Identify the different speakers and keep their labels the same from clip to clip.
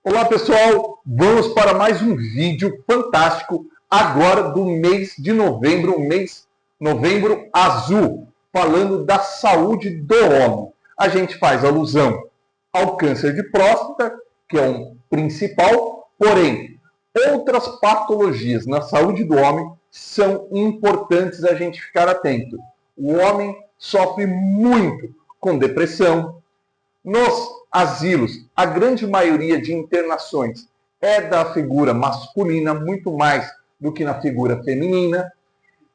Speaker 1: Olá pessoal, vamos para mais um vídeo fantástico agora do mês de novembro, novembro azul, falando da saúde do homem. A gente faz alusão ao câncer de próstata, que é um principal, porém, outras patologias na saúde do homem são importantes a gente ficar atento. O homem sofre muito com depressão. Nos asilos, a grande maioria de internações é da figura masculina, muito mais do que na figura feminina.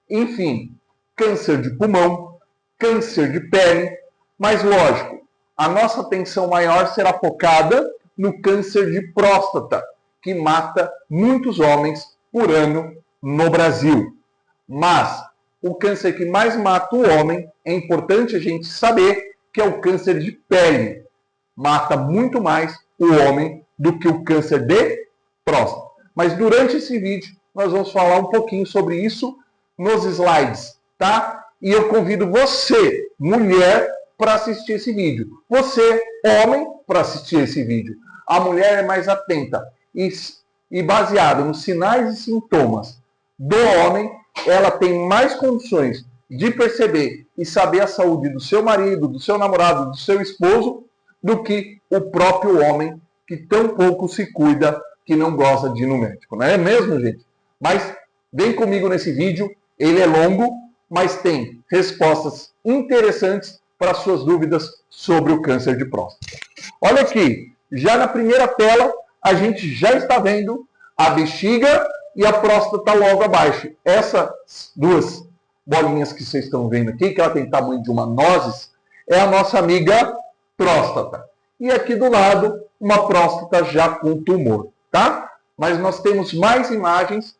Speaker 1: Enfim, câncer de pulmão, câncer de pele, mas lógico, a nossa atenção maior será focada no câncer de próstata, que mata muitos homens por ano no Brasil. Mas o câncer que mais mata o homem, é importante a gente saber que é o câncer de pele. Mata muito mais o homem do que o câncer de próstata. Mas durante esse vídeo, nós vamos falar um pouquinho sobre isso nos slides, tá? E eu convido você, mulher, para assistir esse vídeo. Você, homem, para assistir esse vídeo. A mulher é mais atenta e baseada nos sinais e sintomas do homem, ela tem mais condições de perceber e saber a saúde do seu marido, do seu namorado, do seu esposo, do que o próprio homem, que tão pouco se cuida, que não gosta de ir no médico. Não é mesmo, gente? Mas vem comigo nesse vídeo, ele é longo, mas tem respostas interessantes para suas dúvidas sobre o câncer de próstata. Olha aqui, já na primeira tela, a gente já está vendo a bexiga e a próstata logo abaixo. Essas duas bolinhas que vocês estão vendo aqui, que ela tem tamanho de uma nozes, é a nossa amiga próstata. E aqui do lado, uma próstata já com tumor, tá? Mas nós temos mais imagens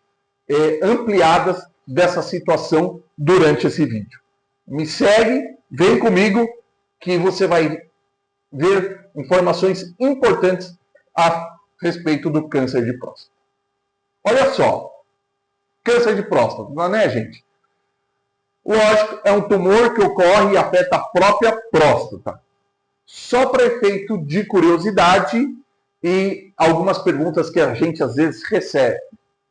Speaker 1: ampliadas dessa situação durante esse vídeo. Me segue, vem comigo, que você vai ver informações importantes a respeito do câncer de próstata. Olha só, câncer de próstata, não é, gente? Lógico, é um tumor que ocorre e afeta a própria próstata. Só para efeito de curiosidade e algumas perguntas que a gente às vezes recebe,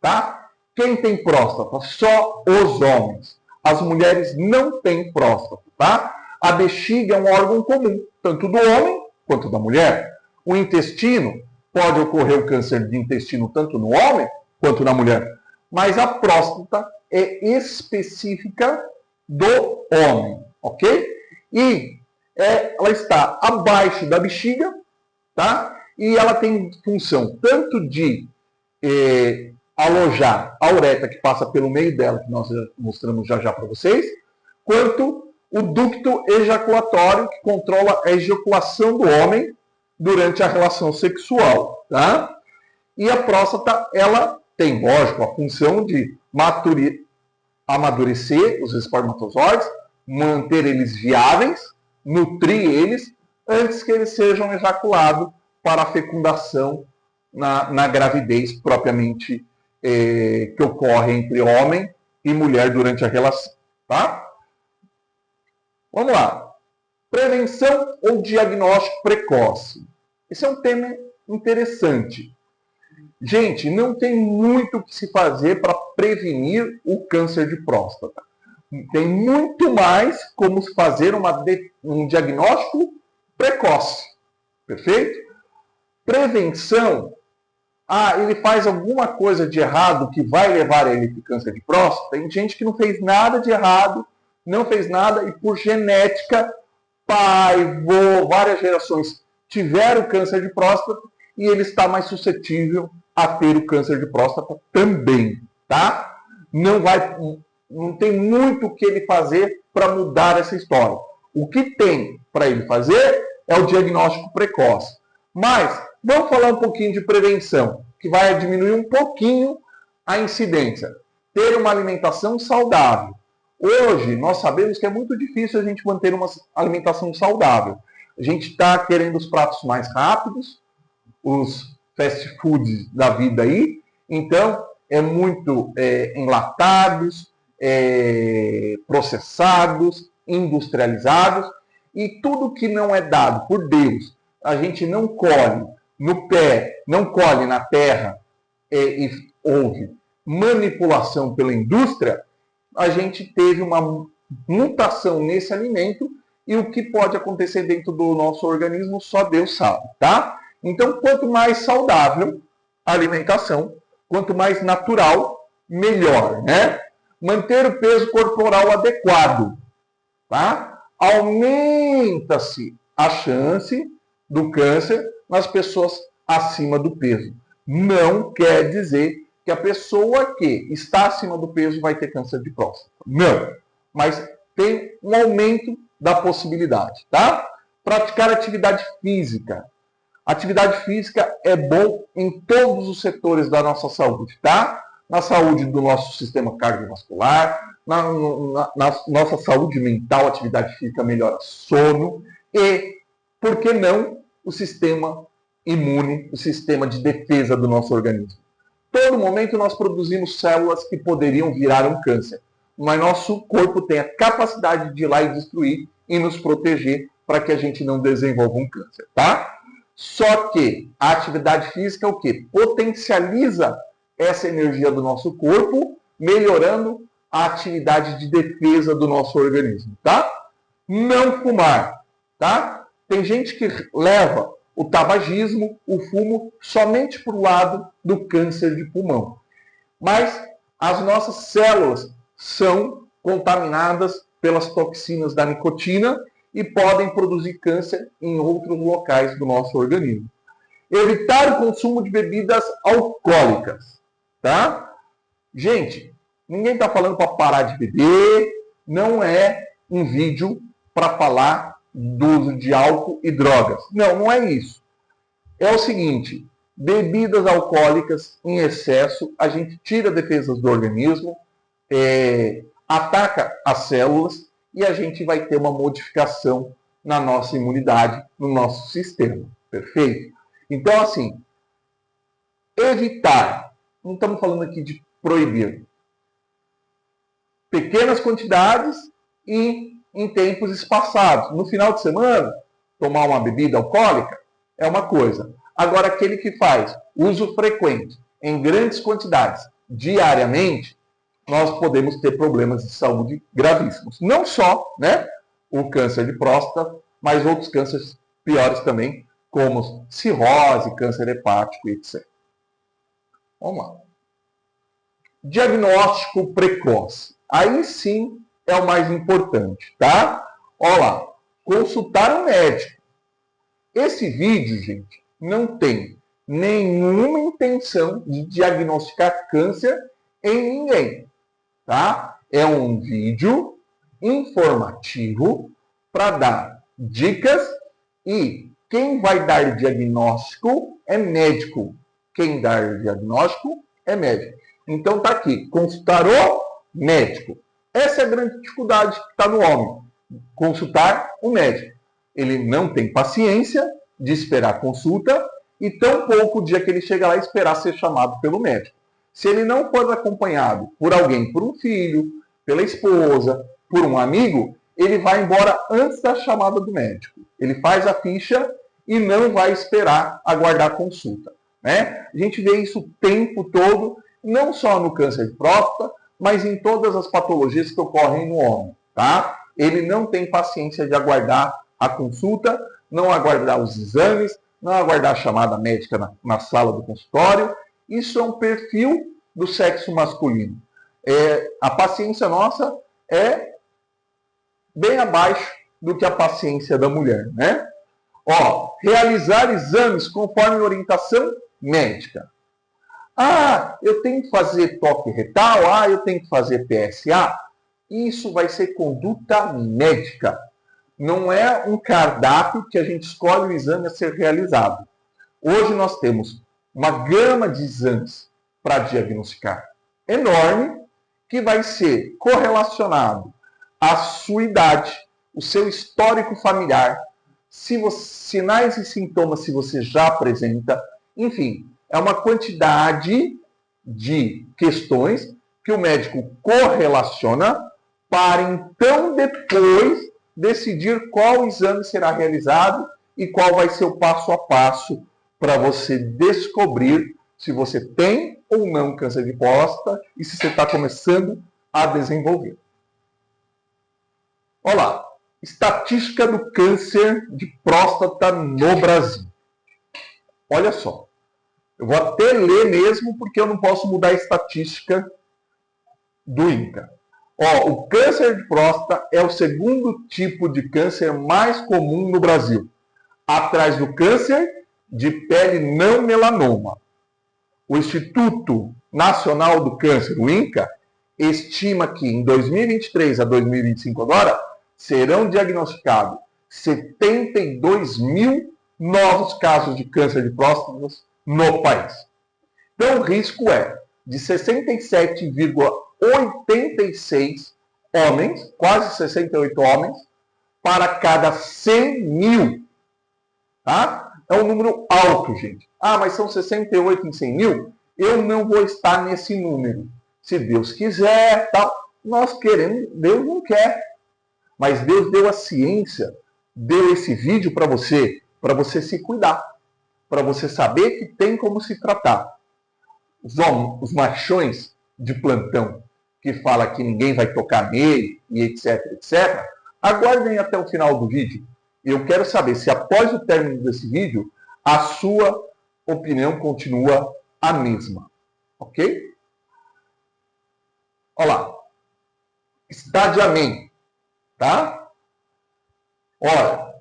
Speaker 1: tá? Quem tem próstata? Só os homens. As mulheres não têm próstata, tá? A bexiga é um órgão comum, tanto do homem quanto da mulher. O intestino, pode ocorrer o câncer de intestino tanto no homem quanto na mulher. Mas a próstata é específica do homem, ok? E ela está abaixo da bexiga, tá? E ela tem função tanto de alojar a uretra que passa pelo meio dela, que nós mostramos já para vocês, quanto o ducto ejaculatório, que controla a ejaculação do homem durante a relação sexual, tá? E a próstata, ela tem, lógico, a função de amadurecer os espermatozoides, manter eles viáveis, nutrir eles antes que eles sejam ejaculados para a fecundação na gravidez propriamente que ocorre entre homem e mulher durante a relação, tá? Vamos lá. Prevenção ou diagnóstico precoce? Esse é um tema interessante. Gente, não tem muito o que se fazer para prevenir o câncer de próstata. Tem muito mais como fazer um diagnóstico precoce. Perfeito? Prevenção. Ele faz alguma coisa de errado que vai levar ele para o câncer de próstata. Tem gente que não fez nada de errado, não fez nada e por genética, pai, vô, várias gerações tiveram câncer de próstata e ele está mais suscetível a ter o câncer de próstata também, tá? Não tem muito o que ele fazer para mudar essa história. O que tem para ele fazer é o diagnóstico precoce. Mas vamos falar um pouquinho de prevenção, que vai diminuir um pouquinho a incidência. Ter uma alimentação saudável. Hoje, nós sabemos que é muito difícil a gente manter uma alimentação saudável. A gente está querendo os pratos mais rápidos, os fast foods da vida aí. Então, é muito enlatados, processados, industrializados. E tudo que não é dado por Deus, a gente não colhe no pé, não colhe na terra, e houve manipulação pela indústria, a gente teve uma mutação nesse alimento e o que pode acontecer dentro do nosso organismo só Deus sabe, tá? Então, quanto mais saudável a alimentação, quanto mais natural, melhor, né? Manter o peso corporal adequado, tá? Aumenta-se a chance do câncer nas pessoas acima do peso. Não quer dizer que a pessoa que está acima do peso vai ter câncer de próstata. Não. Mas tem um aumento da possibilidade, tá? Praticar atividade física. Atividade física é bom em todos os setores da nossa saúde, tá? Na saúde do nosso sistema cardiovascular, na nossa saúde mental, atividade física melhora sono e, por que não, o sistema imune, o sistema de defesa do nosso organismo. Todo momento nós produzimos células que poderiam virar um câncer, mas nosso corpo tem a capacidade de ir lá e destruir e nos proteger para que a gente não desenvolva um câncer, tá? Só que a atividade física é o quê? Potencializa essa energia do nosso corpo, melhorando a atividade de defesa do nosso organismo, tá? Não fumar, tá? Tem gente que leva o tabagismo, o fumo, somente para o lado do câncer de pulmão. Mas as nossas células são contaminadas pelas toxinas da nicotina e podem produzir câncer em outros locais do nosso organismo. Evitar o consumo de bebidas alcoólicas, tá? Gente, ninguém está falando para parar de beber, não é um vídeo para falar do uso de álcool e drogas. Não, não é isso. É o seguinte, bebidas alcoólicas em excesso, a gente tira defesas do organismo, ataca as células e a gente vai ter uma modificação na nossa imunidade, no nosso sistema. Perfeito? Então, assim, evitar, não estamos falando aqui de proibir, pequenas quantidades e em tempos espaçados. No final de semana, tomar uma bebida alcoólica é uma coisa. Agora, aquele que faz uso frequente, em grandes quantidades, diariamente, nós podemos ter problemas de saúde gravíssimos. Não só, né, o câncer de próstata, mas outros cânceres piores também, como cirrose, câncer hepático, etc. Vamos lá. Diagnóstico precoce. Aí sim é o mais importante, tá? Olha lá, consultar um médico. Esse vídeo, gente, não tem nenhuma intenção de diagnosticar câncer em ninguém, tá? É um vídeo informativo para dar dicas e quem vai dar diagnóstico é médico. Quem dá diagnóstico é médico. Então tá aqui, consultar o médico. Essa é a grande dificuldade que está no homem. Consultar o médico. Ele não tem paciência de esperar a consulta e tampouco o dia que ele chega lá esperar ser chamado pelo médico. Se ele não for acompanhado por alguém, por um filho, pela esposa, por um amigo, ele vai embora antes da chamada do médico. Ele faz a ficha e não vai esperar aguardar a consulta, né? A gente vê isso o tempo todo, não só no câncer de próstata, mas em todas as patologias que ocorrem no homem, tá? Ele não tem paciência de aguardar a consulta, não aguardar os exames, não aguardar a chamada médica na sala do consultório. Isso é um perfil do sexo masculino. A paciência nossa é bem abaixo do que a paciência da mulher, né? Ó, realizar exames conforme orientação médica. Ah, eu tenho que fazer toque retal, ah, eu tenho que fazer PSA. Isso vai ser conduta médica. Não é um cardápio que a gente escolhe o exame a ser realizado. Hoje nós temos uma gama de exames para diagnosticar enorme, que vai ser correlacionado à sua idade, o seu histórico familiar, sinais e sintomas se você já apresenta, enfim, é uma quantidade de questões que o médico correlaciona para então depois decidir qual exame será realizado e qual vai ser o passo a passo para você descobrir se você tem ou não câncer de próstata e se você está começando a desenvolver. Olha lá, estatística do câncer de próstata no Brasil. Olha só, eu vou até ler mesmo porque eu não posso mudar a estatística do INCA. Ó, o câncer de próstata é o segundo tipo de câncer mais comum no Brasil, atrás do câncer de pele não melanoma. O Instituto Nacional do Câncer, o INCA, estima que em 2023 a 2025 agora, serão diagnosticados 72 mil novos casos de câncer de próstata no país. Então o risco é de 67,86 homens, quase 68 homens, para cada 100 mil. Tá? É um número alto, gente. Ah, mas são 68 em 100 mil? Eu não vou estar nesse número. Se Deus quiser, tal. Nós queremos, Deus não quer. Mas Deus deu a ciência, deu esse vídeo para você se cuidar, para você saber que tem como se tratar. Os machões de plantão que fala que ninguém vai tocar nele e etc, etc, aguardem até o final do vídeo. Eu quero saber se após o término desse vídeo, a sua opinião continua a mesma. Ok? Olha lá. Estadiamento. Tá? Olha,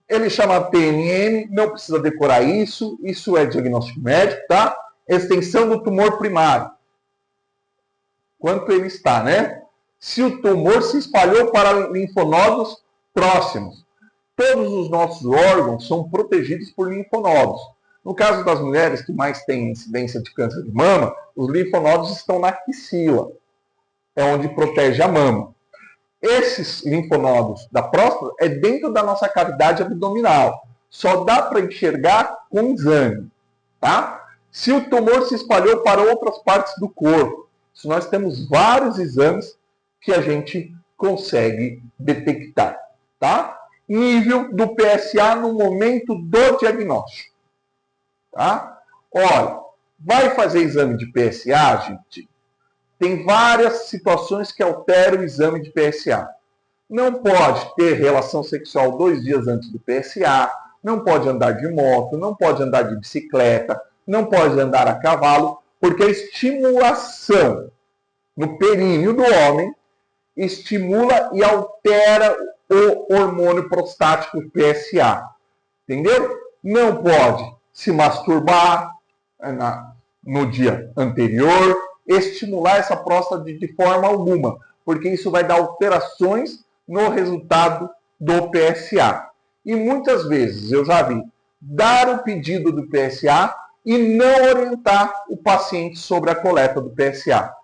Speaker 1: ele chama PNM, não precisa decorar isso. Isso é diagnóstico médico, tá? Extensão do tumor primário. Quanto ele está, né? Se o tumor se espalhou para linfonodos próximos. Todos os nossos órgãos são protegidos por linfonodos. No caso das mulheres que mais têm incidência de câncer de mama, os linfonodos estão na axila. É onde protege a mama. Esses linfonodos da próstata é dentro da nossa cavidade abdominal. Só dá para enxergar com exame, tá? Se o tumor se espalhou para outras partes do corpo, nós temos vários exames que a gente consegue detectar, tá? Nível do PSA no momento do diagnóstico, tá? Olha, vai fazer exame de PSA, gente? Tem várias situações que alteram o exame de PSA. Não pode ter relação sexual 2 dias antes do PSA, não pode andar de moto, não pode andar de bicicleta, não pode andar a cavalo, porque a estimulação no períneo do homem estimula e altera o hormônio prostático PSA. Entendeu? Não pode se masturbar no dia anterior, estimular essa próstata de forma alguma, porque isso vai dar alterações no resultado do PSA. E muitas vezes eu já vi dar o pedido do PSA e não orientar o paciente sobre a coleta do PSA.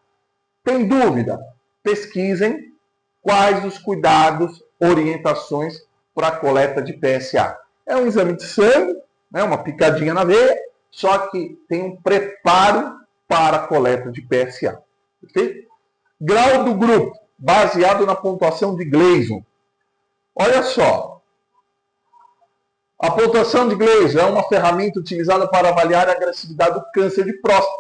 Speaker 1: Tem dúvida? Pesquisem quais os cuidados, orientações para a coleta de PSA. É um exame de sangue, né, uma picadinha na veia, só que tem um preparo para a coleta de PSA. Perfeito? Grau do grupo, baseado na pontuação de Gleason. Olha só. A pontuação de Gleason é uma ferramenta utilizada para avaliar a agressividade do câncer de próstata,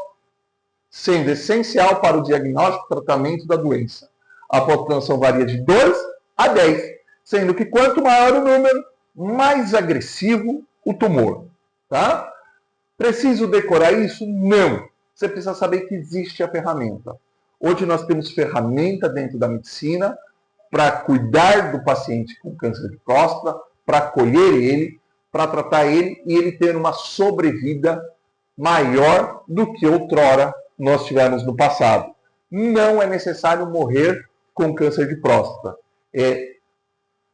Speaker 1: sendo essencial para o diagnóstico e tratamento da doença. A pontuação varia de 2 a 10, sendo que quanto maior o número, mais agressivo o tumor. Tá? Preciso decorar isso? Não. Você precisa saber que existe a ferramenta. Hoje nós temos ferramenta dentro da medicina para cuidar do paciente com câncer de próstata, para acolher ele, para tratar ele e ele ter uma sobrevida maior do que outrora nós tivemos no passado. Não é necessário morrer com câncer de próstata. É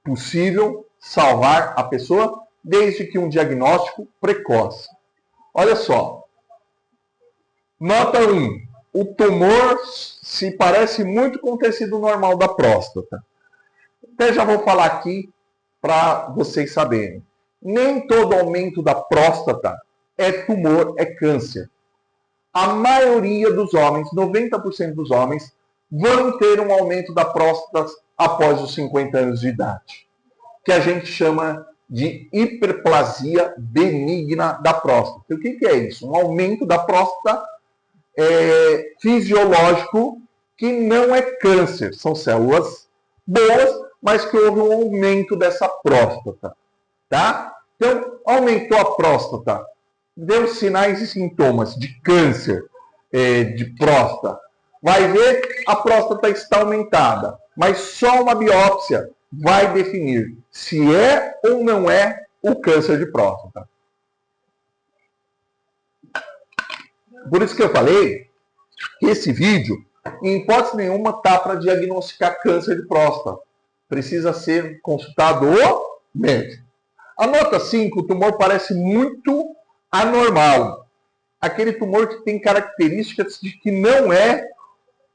Speaker 1: possível salvar a pessoa desde que um diagnóstico precoce. Olha só. Nota 1. O tumor se parece muito com o tecido normal da próstata. Até já vou falar aqui para vocês saberem. Nem todo aumento da próstata é tumor, é câncer. A maioria dos homens, 90% dos homens, vão ter um aumento da próstata após os 50 anos de idade, que a gente chama de hiperplasia benigna da próstata. O que é isso? Um aumento da próstata fisiológico que não é câncer. São células boas, mas que houve um aumento dessa próstata. Tá? Então, aumentou a próstata, deu sinais e sintomas de câncer de próstata. Vai ver, a próstata está aumentada, mas só uma biópsia vai definir se é ou não é o câncer de próstata. Por isso que eu falei que esse vídeo, em hipótese nenhuma, está para diagnosticar câncer de próstata. Precisa ser consultado o médico. A nota 5, o tumor parece muito anormal. Aquele tumor que tem características de que não é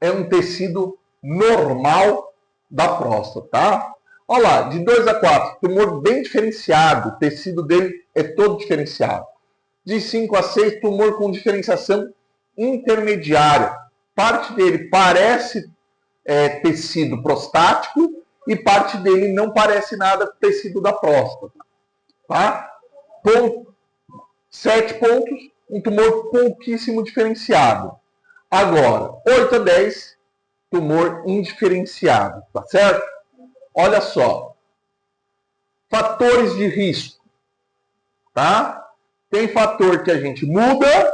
Speaker 1: um tecido normal da próstata, tá? Olha lá, de 2 a 4, tumor bem diferenciado, o tecido dele é todo diferenciado. De 5 a 6, tumor com diferenciação intermediária. Parte dele parece tecido prostático e parte dele não parece nada tecido da próstata. Tá? 7 pontos, um tumor pouquíssimo diferenciado. Agora, 8 a 10, tumor indiferenciado, tá certo? Olha só, fatores de risco, tá? Tem fator que a gente muda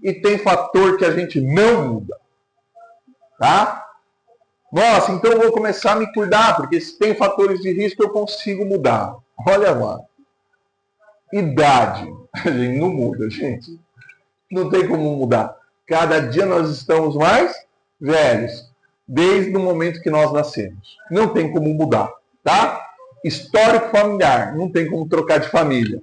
Speaker 1: e tem fator que a gente não muda, tá? Nossa, então eu vou começar a me cuidar, porque se tem fatores de risco eu consigo mudar. Olha lá, idade, a gente não muda, gente. Não tem como mudar. Cada dia nós estamos mais velhos, desde o momento que nós nascemos. Não tem como mudar, tá? Histórico familiar, não tem como trocar de família,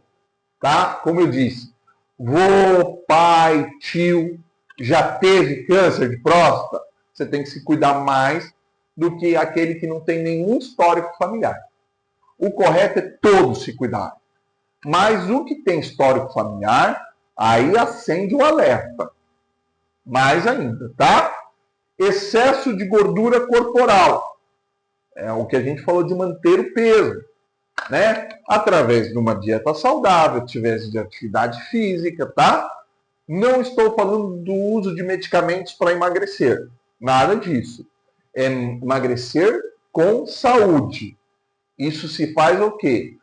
Speaker 1: tá? Como eu disse, vô, pai, tio, já teve câncer de próstata, você tem que se cuidar mais do que aquele que não tem nenhum histórico familiar. O correto é todos se cuidar. Mas o que tem histórico familiar, aí acende o alerta. Mais ainda, tá? Excesso de gordura corporal. É o que a gente falou de manter o peso, né? Através de uma dieta saudável, através de atividade física, tá? Não estou falando do uso de medicamentos para emagrecer. Nada disso. É emagrecer com saúde. Isso se faz o quê?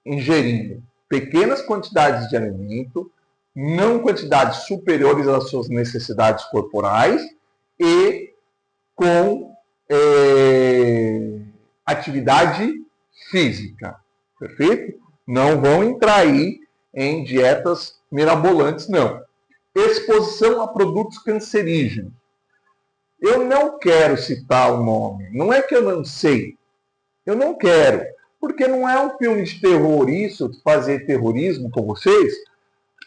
Speaker 1: Ingerindo pequenas quantidades de alimento, não quantidades superiores às suas necessidades corporais e com atividade física. Perfeito? Não vão entrar aí em dietas mirabolantes, não. Exposição a produtos cancerígenos. Eu não quero citar o nome. Não é que eu não sei. Eu não quero. Porque não é um filme de terror isso, fazer terrorismo com vocês,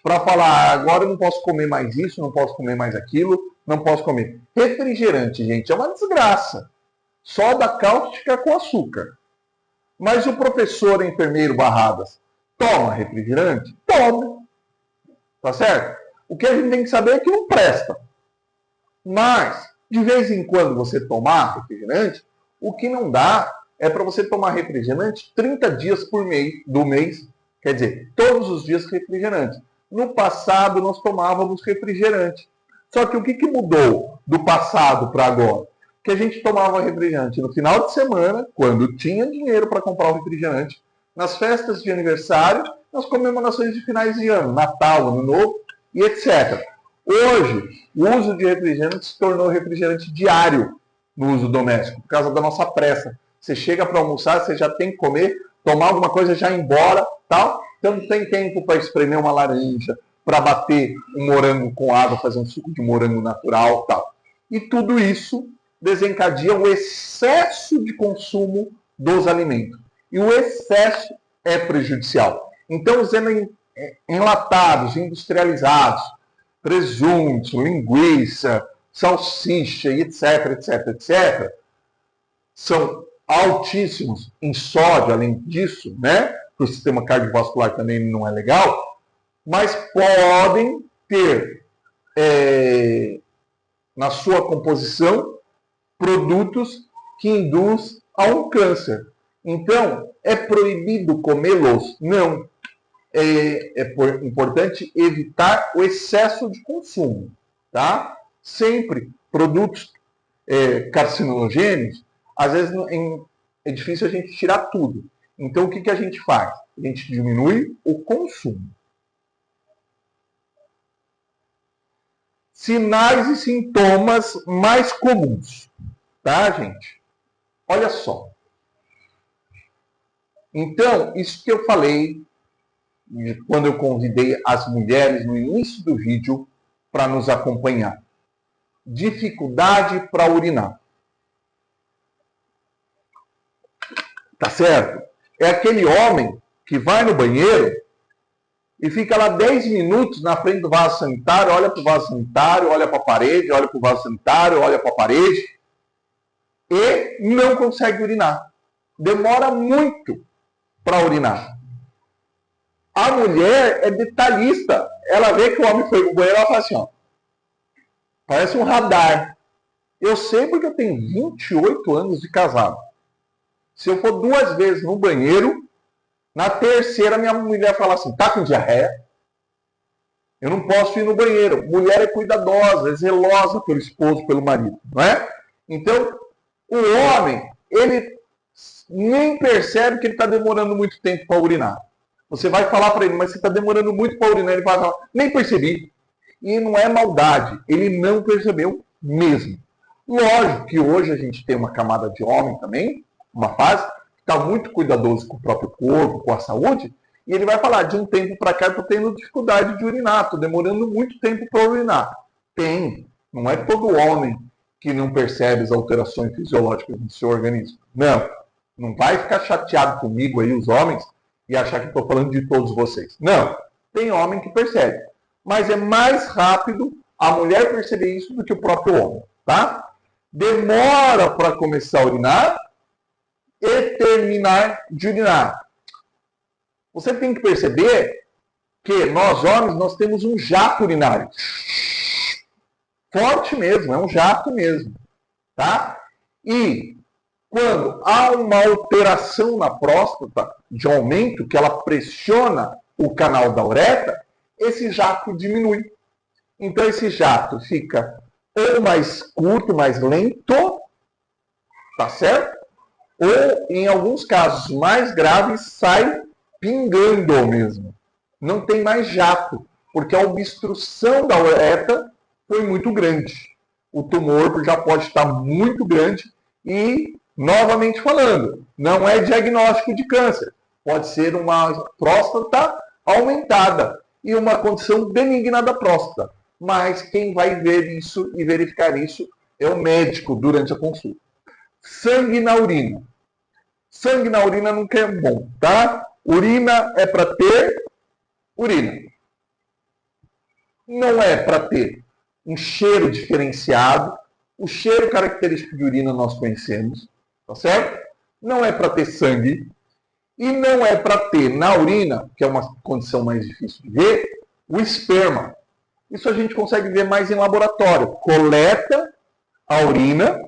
Speaker 1: para falar, agora eu não posso comer mais isso, não posso comer mais aquilo, não posso comer. Refrigerante, gente, é uma desgraça. Soda cáustica com açúcar. Mas o professor enfermeiro Barradas toma refrigerante? Toma. Tá certo? O que a gente tem que saber é que não presta. Mas, de vez em quando você tomar refrigerante, o que não dá é para você tomar refrigerante 30 dias do mês. Quer dizer, todos os dias refrigerante. No passado, nós tomávamos refrigerante. Só que o que mudou do passado para agora? Que a gente tomava refrigerante no final de semana, quando tinha dinheiro para comprar o refrigerante, nas festas de aniversário, nas comemorações de finais de ano, Natal, Ano Novo e etc. Hoje, o uso de refrigerante se tornou refrigerante diário no uso doméstico, por causa da nossa pressa. Você chega para almoçar, você já tem que comer, tomar alguma coisa, já ir embora, tal. Então não tem tempo para espremer uma laranja, para bater um morango com água, fazer um suco de morango natural, tal. E tudo isso desencadeia o excesso de consumo dos alimentos. E o excesso é prejudicial. Então, os enlatados, industrializados, presuntos, linguiça, salsicha, etc, etc, etc, são altíssimos em sódio, além disso, né? Para o sistema cardiovascular também não é legal, mas podem ter na sua composição produtos que induz a um câncer. Então, é proibido comê-los? Não. É importante evitar o excesso de consumo, tá? Sempre produtos carcinogênicos, às vezes é difícil a gente tirar tudo. Então, o que a gente faz? A gente diminui o consumo. Sinais e sintomas mais comuns, tá, gente? Olha só. Então, isso que eu falei quando eu convidei as mulheres no início do vídeo para nos acompanhar. Dificuldade para urinar. Tá certo? É aquele homem que vai no banheiro e fica lá 10 minutos na frente do vaso sanitário, olha para o vaso sanitário, olha para a parede, olha para o vaso sanitário, olha para a parede e não consegue urinar. Demora muito para urinar. A mulher é detalhista. Ela vê que o homem foi no banheiro, ela fala assim, ó, parece um radar. Eu sei porque eu tenho 28 anos de casado. Se eu for 2 vezes no banheiro, na terceira minha mulher fala assim, tá com diarreia? Eu não posso ir no banheiro. Mulher é cuidadosa, é zelosa pelo esposo, pelo marido, não é? Então, o homem, ele nem percebe que ele está demorando muito tempo para urinar. Você vai falar para ele, mas você está demorando muito para urinar. Ele fala, nem percebi. E não é maldade, ele não percebeu mesmo. Lógico que hoje a gente tem uma camada de homem também, uma fase, que está muito cuidadoso com o próprio corpo, com a saúde, e ele vai falar, de um tempo para cá eu estou tendo dificuldade de urinar, estou demorando muito tempo para urinar. Tem, não é todo homem que não percebe as alterações fisiológicas no seu organismo. Não vai ficar chateado comigo aí, os homens, e achar que estou falando de todos vocês. Não, tem homem que percebe. Mas é mais rápido a mulher perceber isso do que o próprio homem, tá? Demora para começar a urinar e terminar de urinar. Você tem que perceber que nós homens, nós temos um jato urinário. Forte mesmo, é um jato mesmo, tá? E quando há uma alteração na próstata, de aumento, que ela pressiona o canal da uretra, esse jato diminui. Então esse jato fica ou mais curto, mais lento, tá certo? Ou, em alguns casos mais graves, sai pingando mesmo. Não tem mais jato, porque a obstrução da uretra foi muito grande. O tumor já pode estar muito grande e, novamente falando, não é diagnóstico de câncer. Pode ser uma próstata aumentada e uma condição benigna da próstata. Mas quem vai ver isso e verificar isso é o médico durante a consulta. Sangue na urina. Sangue na urina nunca é bom, tá? Urina é para ter urina. Não é para ter um cheiro diferenciado. O cheiro característico de urina nós conhecemos, tá certo? Não é para ter sangue. E não é para ter na urina, que é uma condição mais difícil de ver, o esperma. Isso a gente consegue ver mais em laboratório. Coleta a urina,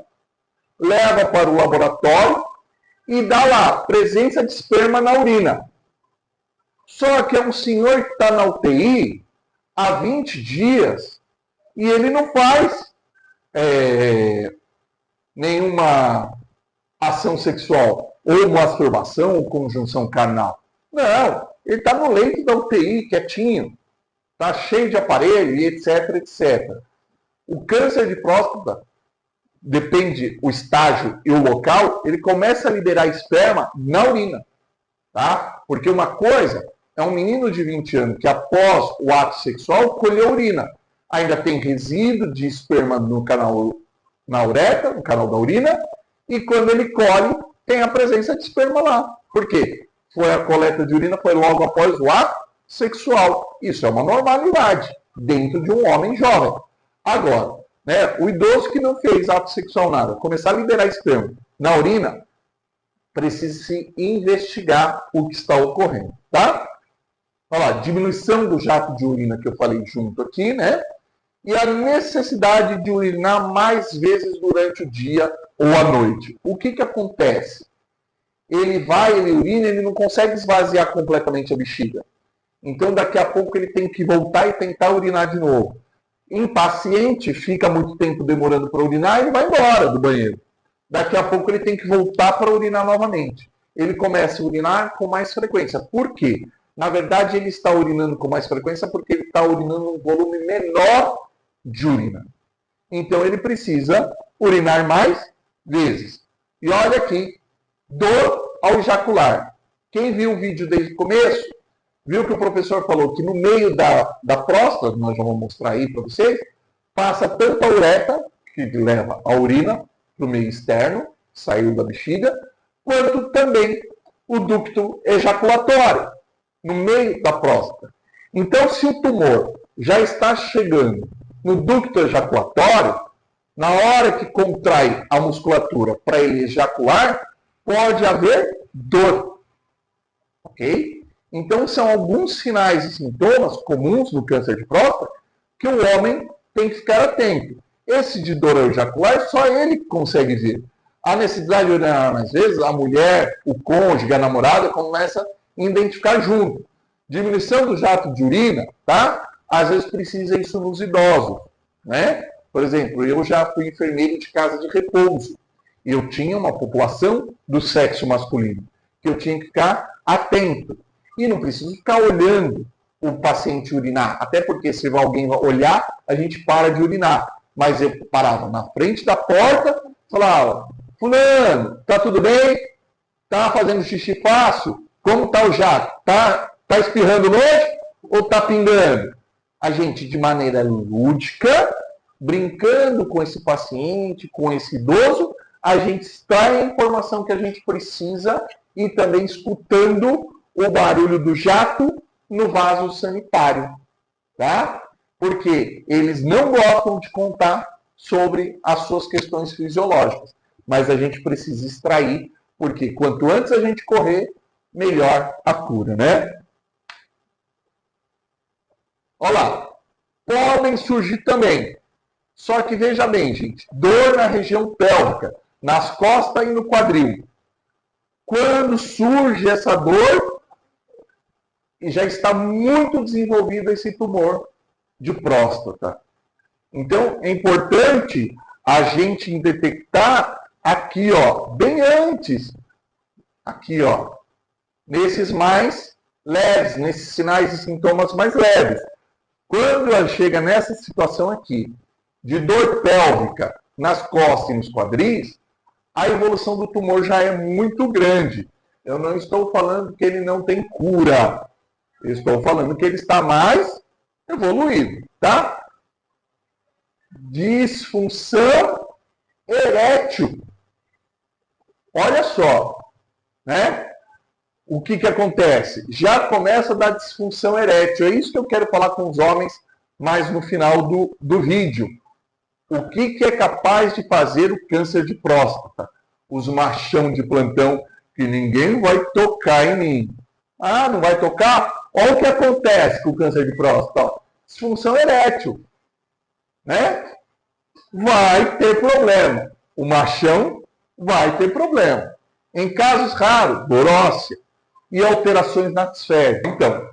Speaker 1: leva para o laboratório e dá lá, presença de esperma na urina. Só que é um senhor que está na UTI há 20 dias e ele não faz nenhuma ação sexual, ou masturbação, ou conjunção carnal. Não, ele está no leito da UTI, quietinho, está cheio de aparelho, e etc, etc. O câncer de próstata, depende o estágio e o local, ele começa a liberar esperma na urina. Tá? Porque uma coisa é um menino de 20 anos que após o ato sexual colheu urina. Ainda tem resíduo de esperma no canal, na uretra, no canal da urina, e quando ele colhe, tem a presença de esperma lá. Por quê? Foi a coleta de urina, foi logo após o ato sexual. Isso é uma normalidade dentro de um homem jovem. Agora, né, o idoso que não fez ato sexual nada, começar a liberar esperma na urina, precisa se investigar o que está ocorrendo, tá? Olha lá, diminuição do jato de urina que eu falei junto aqui, né? E a necessidade de urinar mais vezes durante o dia ou à noite. O que acontece? ele urina, ele não consegue esvaziar completamente a bexiga. Então, daqui a pouco, ele tem que voltar e tentar urinar de novo. Impaciente, fica muito tempo demorando para urinar, ele vai embora do banheiro. Daqui a pouco, ele tem que voltar para urinar novamente. Ele começa a urinar com mais frequência. Por quê? Na verdade, ele está urinando com mais frequência porque ele está urinando um volume menor de urina. Então, ele precisa urinar mais vezes. E olha aqui, dor ao ejacular. Quem viu o vídeo desde o começo, viu que o professor falou que no meio da próstata, nós já vamos mostrar aí para vocês, passa tanto a uretra, que leva a urina para o meio externo, saiu da bexiga, quanto também o ducto ejaculatório, no meio da próstata. Então, se o tumor já está chegando no ducto ejaculatório, na hora que contrai a musculatura para ele ejacular, pode haver dor. Ok? Então, são alguns sinais e sintomas comuns no câncer de próstata que o homem tem que ficar atento. Esse de dor ao ejacular, só ele consegue ver. A necessidade de urinar mais vezes, a mulher, o cônjuge, a namorada, começa a identificar junto. Diminuição do jato de urina, tá? Às vezes precisa isso nos idosos, né? Por exemplo, eu já fui enfermeiro de casa de repouso. Eu tinha uma população do sexo masculino que eu tinha que ficar atento. E não preciso ficar olhando o paciente urinar. Até porque se alguém olhar, a gente para de urinar. Mas eu parava na frente da porta, falava, fulano, tá tudo bem? Tá fazendo xixi fácil? Como tá o jato? Tá espirrando longe ou tá pingando? A gente, de maneira lúdica, brincando com esse paciente, com esse idoso, a gente extrai a informação que a gente precisa e também escutando o barulho do jato no vaso sanitário, tá? Porque eles não gostam de contar sobre as suas questões fisiológicas, mas a gente precisa extrair, porque quanto antes a gente correr, melhor a cura, né? Olha lá, podem surgir também, só que veja bem, gente, dor na região pélvica, nas costas e no quadril. Quando surge essa dor, já está muito desenvolvido esse tumor de próstata. Então, é importante a gente detectar aqui, ó, bem antes, aqui, ó, nesses mais leves, nesses sinais e sintomas mais leves. Quando ela chega nessa situação aqui, de dor pélvica nas costas e nos quadris, a evolução do tumor já é muito grande. Eu não estou falando que ele não tem cura. Eu estou falando que ele está mais evoluído, tá? Disfunção erétil. Olha só, né? O que acontece? Já começa a dar disfunção erétil. É isso que eu quero falar com os homens mais no final do vídeo. O que é capaz de fazer o câncer de próstata? Os machão de plantão que ninguém vai tocar em mim. Ah, não vai tocar? Olha o que acontece com o câncer de próstata. Disfunção erétil. Né? Vai ter problema. O machão vai ter problema. Em casos raros, dor óssea e alterações nas fezes. Então,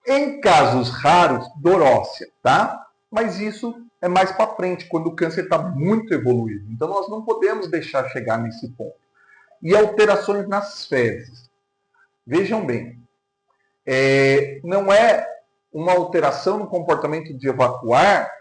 Speaker 1: em casos raros, dor óssea, tá? Mas isso é mais para frente, quando o câncer está muito evoluído. Então, nós não podemos deixar chegar nesse ponto. E alterações nas fezes. Vejam bem, não é uma alteração no comportamento de evacuar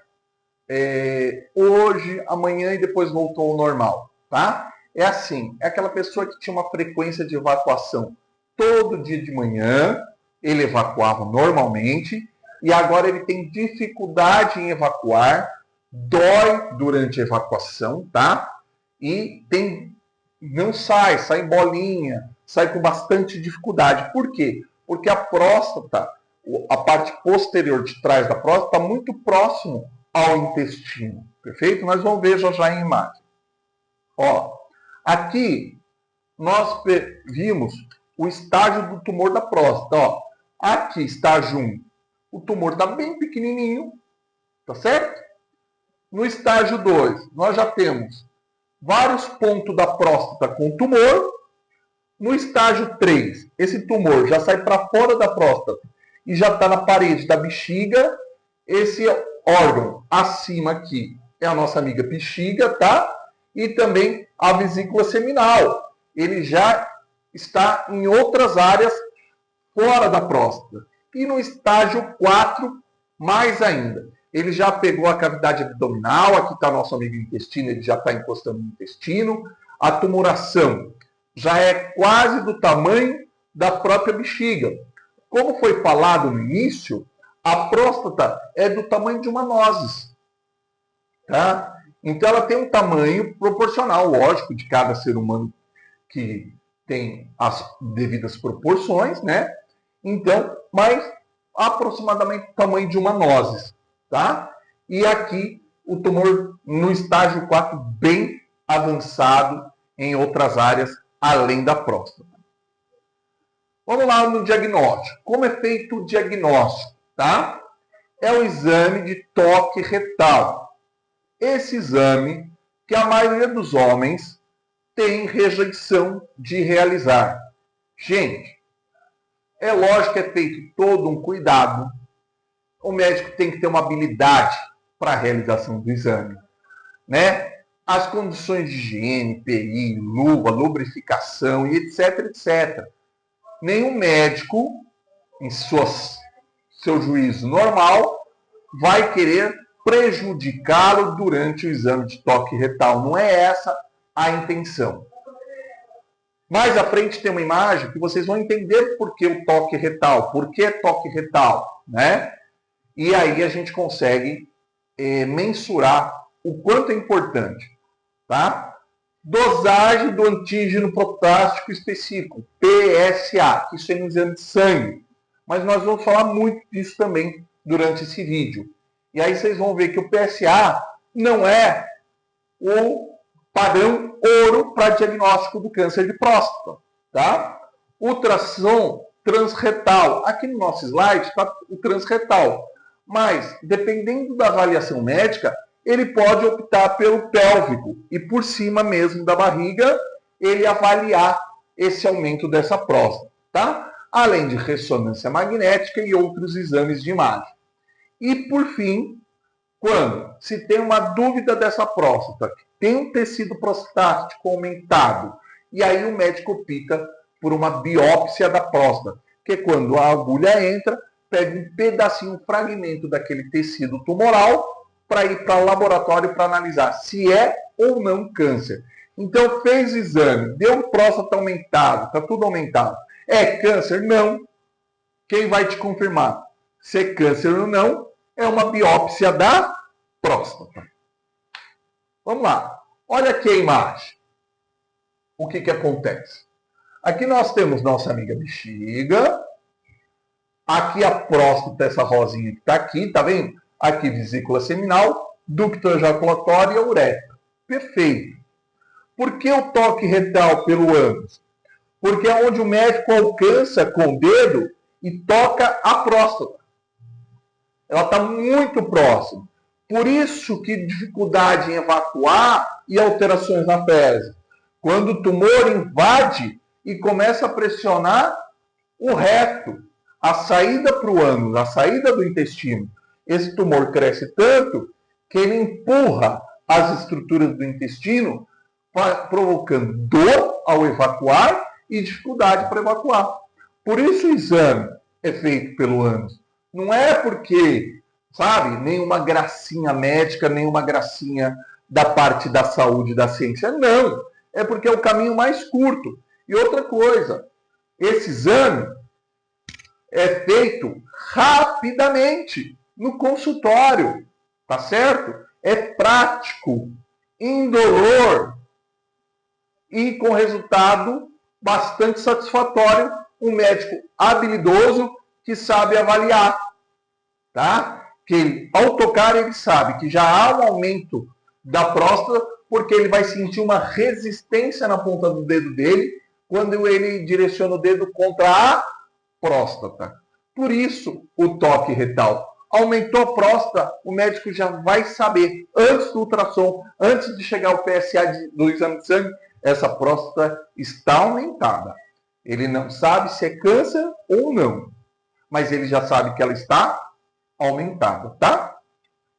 Speaker 1: hoje, amanhã e depois voltou ao normal, tá? É assim, é aquela pessoa que tinha uma frequência de evacuação todo dia de manhã, ele evacuava normalmente, e agora ele tem dificuldade em evacuar, dói durante a evacuação, tá? E não sai bolinha, sai com bastante dificuldade. Por quê? Porque a próstata, a parte posterior de trás da próstata, está muito próximo ao intestino. Perfeito? Nós vamos ver já em imagem. Ó, aqui nós vimos o estágio do tumor da próstata. Ó, aqui, estágio 1, o tumor está bem pequenininho, tá certo? No estágio 2, nós já temos vários pontos da próstata com tumor. No estágio 3, esse tumor já sai para fora da próstata e já está na parede da bexiga. Esse órgão acima aqui é a nossa amiga bexiga, tá? E também a vesícula seminal. Ele já está em outras áreas fora da próstata. E no estágio 4, mais ainda. Ele já pegou a cavidade abdominal, aqui está nosso amigo intestino, ele já está encostando no intestino. A tumoração já é quase do tamanho da própria bexiga. Como foi falado no início, a próstata é do tamanho de uma nozes. Tá? Então ela tem um tamanho proporcional, lógico, de cada ser humano que tem as devidas proporções, né? Então, mas aproximadamente o tamanho de uma nozes, tá? E aqui o tumor no estágio 4 bem avançado em outras áreas além da próstata. Vamos lá no diagnóstico. Como é feito o diagnóstico, tá? É o exame de toque retal. Esse exame que a maioria dos homens tem rejeição de realizar. Gente, é lógico que é feito todo um cuidado. O médico tem que ter uma habilidade para a realização do exame, né? As condições de higiene, PI, luva, lubrificação e etc, etc. Nenhum médico, em seu juízo normal, vai querer prejudicá-lo durante o exame de toque retal. Não é essa a intenção. Mais à frente tem uma imagem que vocês vão entender por que o toque retal, por que toque retal, né? E aí a gente consegue mensurar o quanto é importante, tá? Dosagem do antígeno protástico específico, PSA, que isso é um exame de sangue. Mas nós vamos falar muito disso também durante esse vídeo. E aí vocês vão ver que o PSA não é o padrão ouro para diagnóstico do câncer de próstata, tá? Ultrassom transretal. Aqui no nosso slide está o transretal. Mas, dependendo da avaliação médica, ele pode optar pelo pélvico e por cima mesmo da barriga, ele avaliar esse aumento dessa próstata, tá? Além de ressonância magnética e outros exames de imagem. E, por fim, quando se tem uma dúvida dessa próstata, tem um tecido prostático aumentado, e aí o médico opta por uma biópsia da próstata, que é quando a agulha entra, pega um pedacinho, um fragmento daquele tecido tumoral para ir para o laboratório para analisar se é ou não câncer. Então fez o exame, deu próstata aumentado, está tudo aumentado. É câncer? Não. Quem vai te confirmar se é câncer ou não é uma biópsia da próstata. Vamos lá. Olha aqui a imagem. O que acontece? Aqui nós temos nossa amiga bexiga. Aqui a próstata, essa rosinha que está aqui, tá vendo? Aqui vesícula seminal, ducto ejaculatório e a uretra. Perfeito. Por que o toque retal pelo ânus? Porque é onde o médico alcança com o dedo e toca a próstata. Ela está muito próxima. Por isso que dificuldade em evacuar e alterações na fezes. Quando o tumor invade e começa a pressionar o reto, a saída para o ânus, a saída do intestino. Esse tumor cresce tanto que ele empurra as estruturas do intestino, provocando dor ao evacuar e dificuldade para evacuar. Por isso o exame é feito pelo ânus. Não é porque, sabe, nenhuma gracinha médica, nenhuma gracinha da parte da saúde, da ciência. Não, é porque é o caminho mais curto. E outra coisa, esse exame é feito rapidamente no consultório, tá certo? É prático, indolor e com resultado bastante satisfatório, um médico habilidoso que sabe avaliar, tá? Que ele, ao tocar ele sabe que já há um aumento da próstata, porque ele vai sentir uma resistência na ponta do dedo dele quando ele direciona o dedo contra a próstata. Por isso, o toque retal. Aumentou a próstata, o médico já vai saber, antes do ultrassom, antes de chegar ao PSA do exame de sangue, essa próstata está aumentada. Ele não sabe se é câncer ou não, mas ele já sabe que ela está aumentada, tá?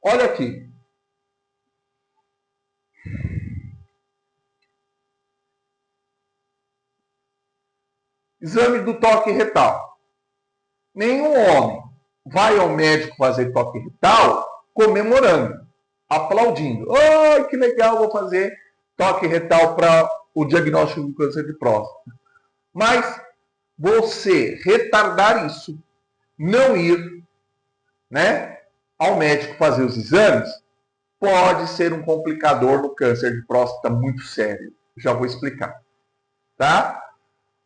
Speaker 1: Olha aqui. Exame do toque retal. Nenhum homem vai ao médico fazer toque retal comemorando, aplaudindo. Oh, que legal, vou fazer toque retal para o diagnóstico do câncer de próstata. Mas você retardar isso, não ir, né, ao médico fazer os exames, pode ser um complicador no câncer de próstata muito sério. Já vou explicar, tá?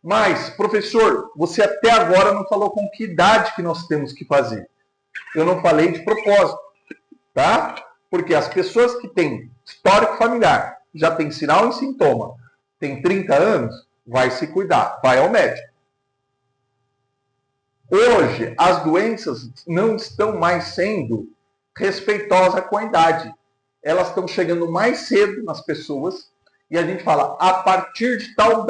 Speaker 1: Mas, professor, você até agora não falou com que idade que nós temos que fazer. Eu não falei de propósito, tá? Porque as pessoas que têm histórico familiar, já tem sinal e sintoma, tem 30 anos, vai se cuidar, vai ao médico. Hoje, as doenças não estão mais sendo respeitosas com a idade. Elas estão chegando mais cedo nas pessoas e a gente fala, a partir de tal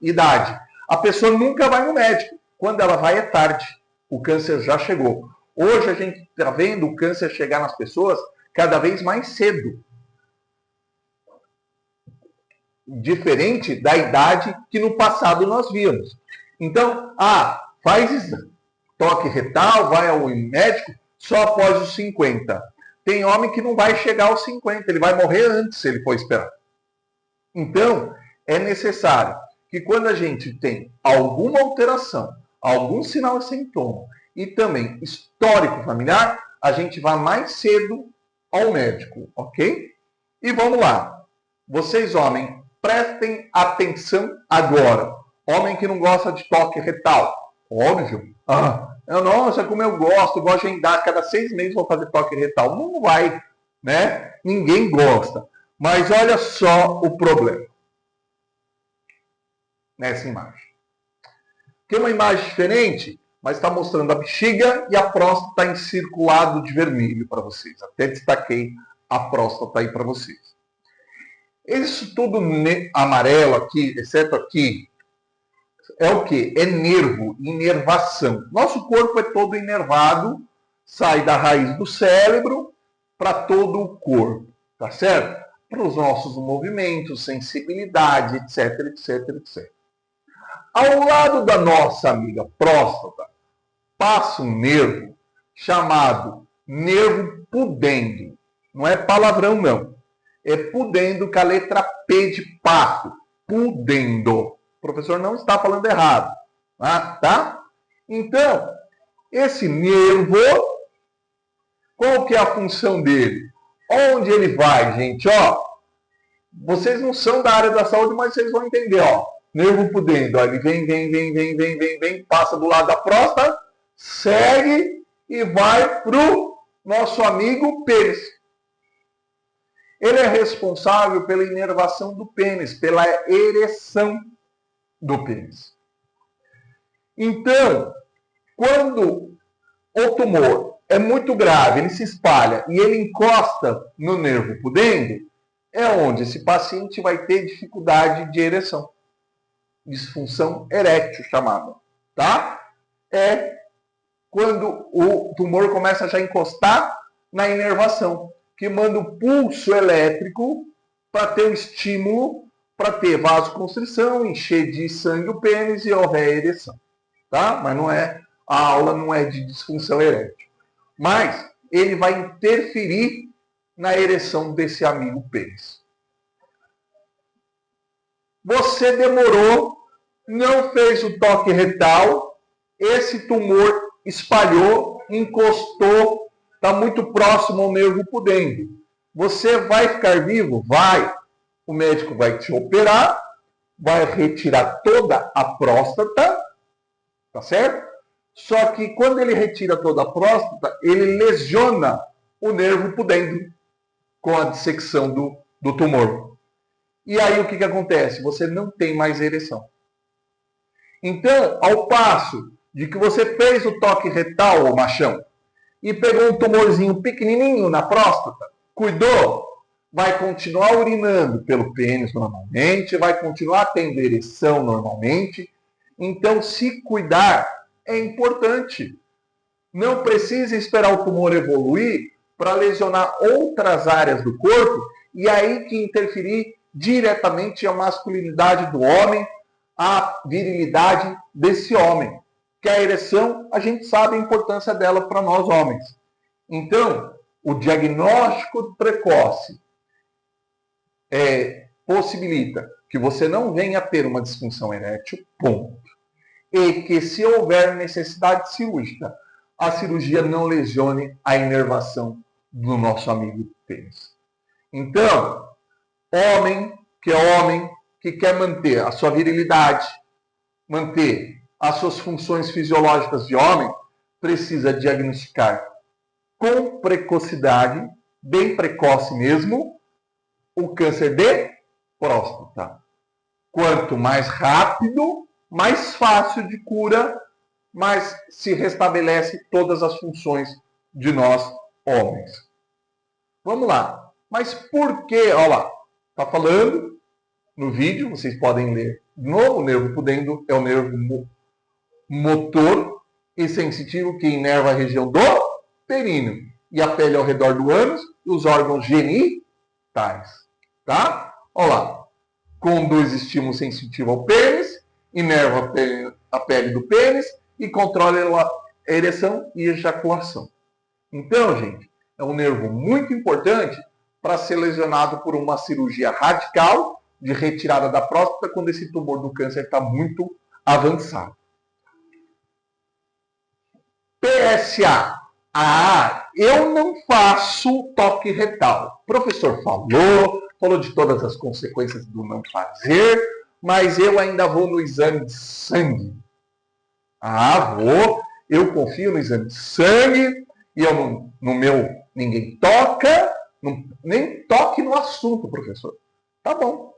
Speaker 1: idade, a pessoa nunca vai no médico. Quando ela vai é tarde. O câncer já chegou. Hoje a gente está vendo o câncer chegar nas pessoas cada vez mais cedo. Diferente da idade que no passado nós víamos. Então, faz toque retal, vai ao médico só após os 50. Tem homem que não vai chegar aos 50, ele vai morrer antes se ele for esperar. Então, é necessário que quando a gente tem alguma alteração, algum sinal e sintoma, e também histórico familiar, a gente vá mais cedo ao médico, ok? E vamos lá. Vocês, homens, prestem atenção agora. Homem que não gosta de toque retal. Óbvio. Nossa, como eu gosto de agendar, cada 6 meses vou fazer toque retal. Não vai, né? Ninguém gosta. Mas olha só o problema. Nessa imagem. Tem uma imagem diferente, mas está mostrando a bexiga e a próstata em circulado de vermelho para vocês. Até destaquei a próstata aí para vocês. Isso tudo amarelo aqui, exceto aqui, é o quê? É nervo, inervação. Nosso corpo é todo inervado, sai da raiz do cérebro para todo o corpo, tá certo? Para os nossos movimentos, sensibilidade, etc, etc, etc. Ao lado da nossa amiga próstata, passa um nervo chamado nervo pudendo. Não é palavrão, não. É pudendo com a letra P de pato. Pudendo. O professor não está falando errado. Tá? Então, esse nervo, qual que é a função dele? Onde ele vai, gente? Vocês não são da área da saúde, mas vocês vão entender. Nervo pudendo. Ele vem, passa do lado da próstata, segue e vai para o nosso amigo pênis. Ele é responsável pela inervação do pênis, pela ereção do pênis. Então, quando o tumor é muito grave, ele se espalha e ele encosta no nervo pudendo, é onde esse paciente vai ter dificuldade de ereção. Disfunção erétil chamada, tá? É quando o tumor começa já a encostar na inervação, que manda o pulso elétrico para ter o estímulo, para ter vasoconstrição, encher de sangue o pênis e houver ereção, tá? Mas a aula não é de disfunção erétil. Mas ele vai interferir na ereção desse amigo pênis. Você demorou, não fez o toque retal, esse tumor espalhou, encostou, está muito próximo ao nervo pudendo. Você vai ficar vivo? Vai. O médico vai te operar, vai retirar toda a próstata, tá certo? Só que quando ele retira toda a próstata, ele lesiona o nervo pudendo com a dissecção do tumor. E aí o que acontece? Você não tem mais ereção. Então, ao passo de que você fez o toque retal, ô machão, e pegou um tumorzinho pequenininho na próstata, cuidou, vai continuar urinando pelo pênis normalmente, vai continuar tendo ereção normalmente, Então, se cuidar é importante. Não precisa esperar o tumor evoluir para lesionar outras áreas do corpo e aí que interferir diretamente a masculinidade do homem, a virilidade desse homem. Que a ereção, a gente sabe a importância dela para nós homens. Então, o diagnóstico precoce possibilita que você não venha a ter uma disfunção erétil, ponto. E que se houver necessidade cirúrgica, a cirurgia não lesione a inervação do nosso amigo pênis. Então, homem que quer manter a sua virilidade, manter as suas funções fisiológicas de homem, precisa diagnosticar com precocidade, bem precoce mesmo, o câncer de próstata. Quanto mais rápido, mais fácil de cura, mas se restabelece todas as funções de nós homens. Vamos lá. Mas por que? Olha lá, está falando no vídeo, vocês podem ler. O nervo pudendo é o nervo motor e sensitivo que inerva a região do períneo e a pele ao redor do ânus e os órgãos genitais. Tá? Olha lá. Conduz estímulo sensitivo ao pênis, inerva a pele do pênis e controla a ereção e ejaculação. Então, gente, é um nervo muito importante para ser lesionado por uma cirurgia radical de retirada da próstata quando esse tumor do câncer está muito avançado. PSA. Eu não faço toque retal. O professor falou de todas as consequências do não fazer, mas eu ainda vou no exame de sangue. Vou. Eu confio no exame de sangue e eu no meu ninguém toca, nem toque no assunto, professor. Tá bom.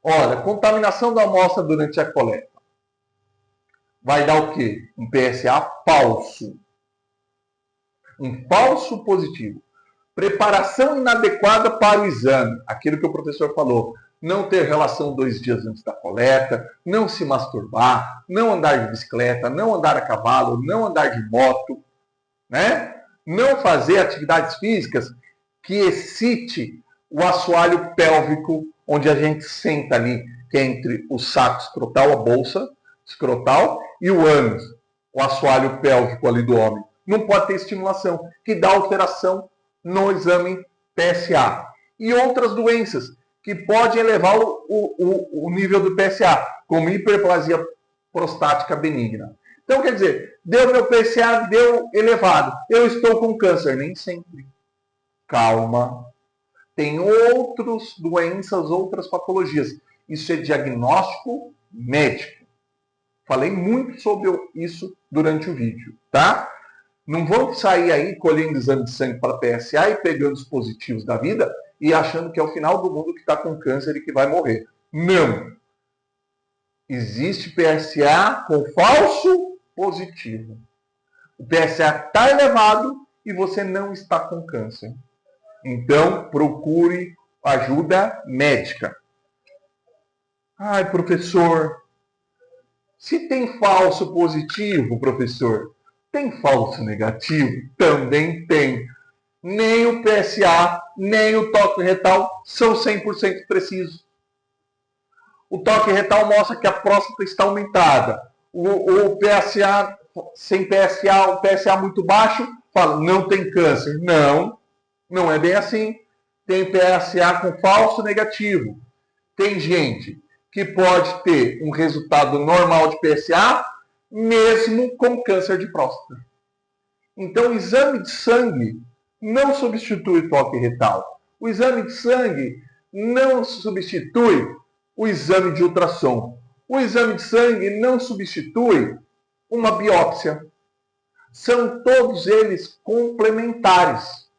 Speaker 1: Olha, contaminação da amostra durante a coleta. Vai dar o quê? Um PSA falso. Um falso positivo. Preparação inadequada para o exame. Aquilo que o professor falou. Não ter relação 2 dias antes da coleta, não se masturbar, não andar de bicicleta, não andar a cavalo, não andar de moto, né? Não fazer atividades físicas que excite o assoalho pélvico, onde a gente senta ali, que é entre o saco escrotal, a bolsa escrotal, e o ânus, o assoalho pélvico ali do homem. Não pode ter estimulação, que dá alteração no exame PSA. E outras doenças que podem elevar o nível do PSA, como hiperplasia prostática benigna. Então, quer dizer, deu meu PSA, deu elevado. Eu estou com câncer. Nem sempre. Calma. Tem outras doenças, outras patologias. Isso é diagnóstico médico. Falei muito sobre isso durante o vídeo, tá? Não vão sair aí colhendo exame de sangue para PSA e pegando os positivos da vida e achando que é o final do mundo que está com câncer e que vai morrer. Não. Existe PSA com falso positivo. O PSA está elevado e você não está com câncer. Então, procure ajuda médica. Ai, professor, se tem falso positivo, professor, tem falso negativo? Também tem. Nem o PSA, nem o toque retal são 100% precisos. O toque retal mostra que a próstata está aumentada. O PSA, sem PSA, o PSA muito baixo, fala, não tem câncer. Não, não é bem assim. Tem PSA com falso negativo. Tem gente que pode ter um resultado normal de PSA, mesmo com câncer de próstata. Então, o exame de sangue não substitui o toque retal. O exame de sangue não substitui o exame de ultrassom. O exame de sangue não substitui uma biópsia. São todos eles complementares.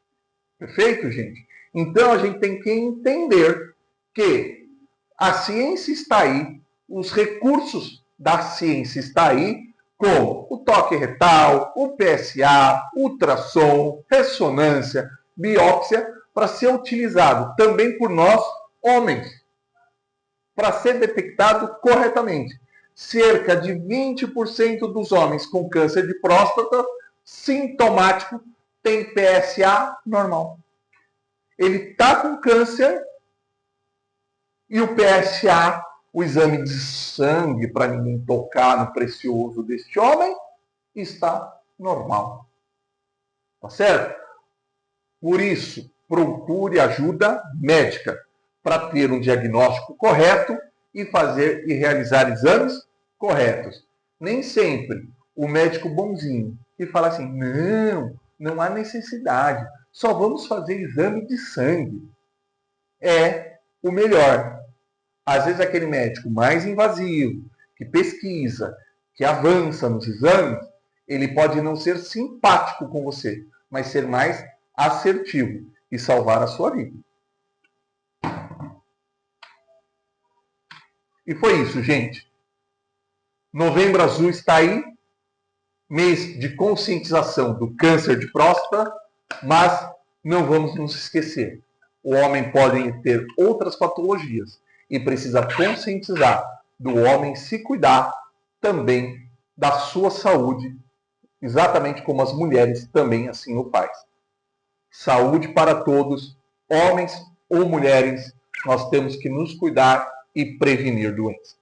Speaker 1: Perfeito, gente? Então, a gente tem que entender que a ciência está aí, os recursos da ciência estão aí, como o toque retal, o PSA, ultrassom, ressonância, biópsia, para ser utilizado também por nós, homens, para ser detectado corretamente. cerca de 20% dos homens com câncer de próstata sintomático tem PSA normal. Ele está com câncer e o PSA, o exame de sangue, para ninguém tocar no precioso deste homem, está normal. Tá certo? Por isso, procure ajuda médica para ter um diagnóstico correto e fazer e realizar exames corretos. Nem sempre o médico bonzinho que fala assim, não há necessidade, só vamos fazer exame de sangue. É o melhor. Às vezes aquele médico mais invasivo, que pesquisa, que avança nos exames, ele pode não ser simpático com você, mas ser mais assertivo e salvar a sua vida. E foi isso, gente. Novembro Azul está aí, mês de conscientização do câncer de próstata, mas não vamos nos esquecer. O homem pode ter outras patologias e precisa conscientizar do homem se cuidar também da sua saúde, exatamente como as mulheres também assim o faz. Saúde para todos, homens ou mulheres, nós temos que nos cuidar e prevenir doenças.